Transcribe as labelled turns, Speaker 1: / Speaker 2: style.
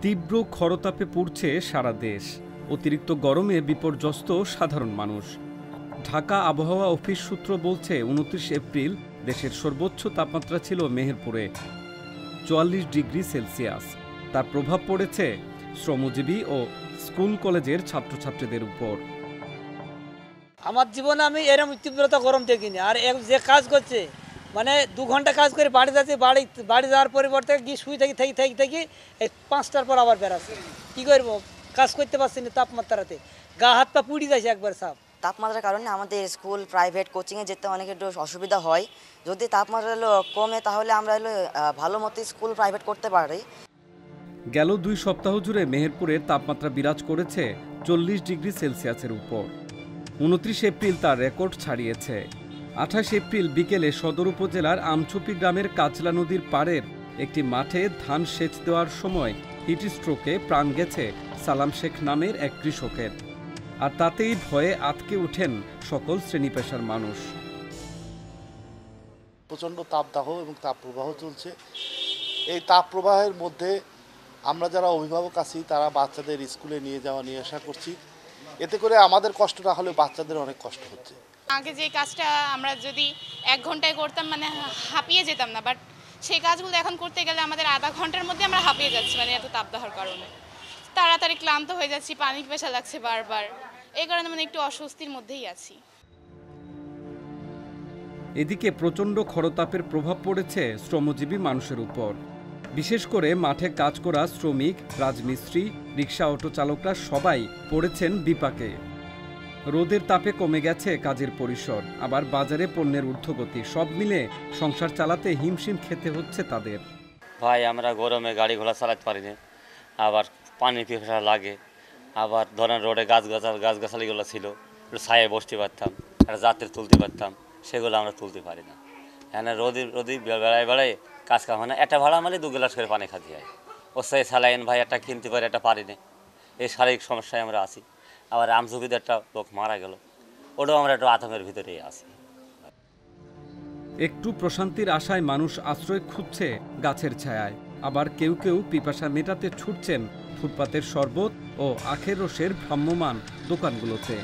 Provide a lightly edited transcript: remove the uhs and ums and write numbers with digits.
Speaker 1: তীব্র খরতাপে পুড়ছে সারা দেশ। অতিরিক্ত গরমে বিপর্যস্ত সাধারণ মানুষ। ঢাকা আবহাওয়া অফিস সূত্র বলছে ২৯ এপ্রিল দেশের সর্বোচ্চ তাপমাত্রা ছিল মেহেরপুরে ৪৪ ডিগ্রি সেলসিয়াস। তার প্রভাব পড়েছে শ্রমজীবী ও স্কুল কলেজের ছাত্রছাত্রীদের উপর।
Speaker 2: আমার জীবনে আমি এরকম তীব্রতা গরম দেখিনি। আর যে কাজ করছে মানে ২ ঘন্টা কাজ করে বাড়ি যাচ্ছে, বাড়ি যাওয়ার পরিবর্তে গিয়ে শুয়ে থাকি এই ৫টার পর আবার বেড়াচ্ছে। কী করবো, কাজ করতে পারছি না তাপমাত্রাতে, গা হাত পা পুড়ে যাচ্ছে একবার সাপ।
Speaker 3: তাপমাত্রার কারণে আমাদের স্কুল প্রাইভেট কোচিংয়ে যেতে অনেক একটু অসুবিধা হয়। যদি তাপমাত্রা কমে তাহলে আমরা ভালো মতো স্কুল প্রাইভেট করতে পারি।
Speaker 1: গেল ২ সপ্তাহ জুড়ে মেহেরপুরের তাপমাত্রা বিরাজ করেছে ৪০ ডিগ্রি সেলসিয়াসের উপর। ২৯ এপ্রিল তার রেকর্ড ছাড়িয়েছে। ২৮ এপ্রিল বিকেলে সদর উপজেলার আমছুপি গ্রামের কাজলা নদীর পাড়ের একটি মাঠে ধান সেচ দেওয়ার সময় হিটস্ট্রোকে প্রাণ গেছে সালাম শেখ নামের এক কৃষকের। আর তাতেই ভয়ে আতকে ওঠেন সকল শ্রেণী পেশার মানুষ।
Speaker 4: প্রচণ্ড তাপদাহ এবং তাপপ্রবাহ চলছে। এই তাপপ্রবাহের মধ্যে আমরা যারা অভিভাবক আছি তারা বাচ্চাদের স্কুলে নিয়ে যাওয়া নিয়ে আসা করছি। এতে করে আমাদের কষ্ট না হলেও বাচ্চাদের অনেক কষ্ট হচ্ছে।
Speaker 5: আগে যে কাজটা আমরা যদি ১ ঘন্টায় করতাম মানে হাঁপিয়ে যেতাম না, বাট সেই কাজগুলো এখন করতে গেলে আমাদের আধা ঘন্টার মধ্যে আমরা হাঁপিয়ে যাচ্ছি, মানে এত তাপদাহর কারণে তাড়াতাড়ি ক্লান্ত হয়ে যাচ্ছি, পানি পেশা লাগছে বারবার। এই কারণে মানে একটু অস্বস্তির মধ্যেই আছি।
Speaker 1: এদিকে প্রচণ্ড খরতাপের প্রভাব পড়েছে শ্রমজীবী মানুষের উপর। বিশেষ করে মাঠে কাজ করা শ্রমিক, রাজমিস্ত্রি, রিক্সা অটো চালকরা সবাই পড়েছেন বিপাকে। রোদের তাপে কমে গেছে কাজের পরিসর, আবার বাজারে পণ্যের ঊর্ধ্বগতি, সব মিলে সংসার চালাতে হিমশিম খেতে হচ্ছে তাদের।
Speaker 6: ভাই আমরা গরমে গাড়ি ঘোড়া চালাতে পারি না, আবার পানি পিপাসা লাগে। আবার ধরেন রোডে গাছগাছালিগুলো ছিল, একটু ছায়ে বসতে পারতাম, একটা যাত্রী তুলতে পারতাম, সেগুলো আমরা তুলতে পারি না। এখানে রোদি বেড়ায় কাজ কাম হয় না। একটা ভাড়া মারলে ২ গ্লাস করে পানি খাতে হয়। ওর সাথে স্যালাইন ভাই একটা কিনতে পারি, একটা পারি না। এই শারীরিক সমস্যায় আমরা আছি। আবার আমঝুপিতে একটা লোক মারা গেল, ওটাও আমরা একটু আতঙ্কের ভিতরেই আছি।
Speaker 1: একটু প্রশান্তির আশায় মানুষ আশ্রয় খুঁজছে গাছের ছায়ায়। আবার কেউ কেউ পিপাসা মেটাতে ছুটছেন ফুটপাতের শরবত ও আখের রসের ভ্রাম্যমাণ দোকানগুলোতে।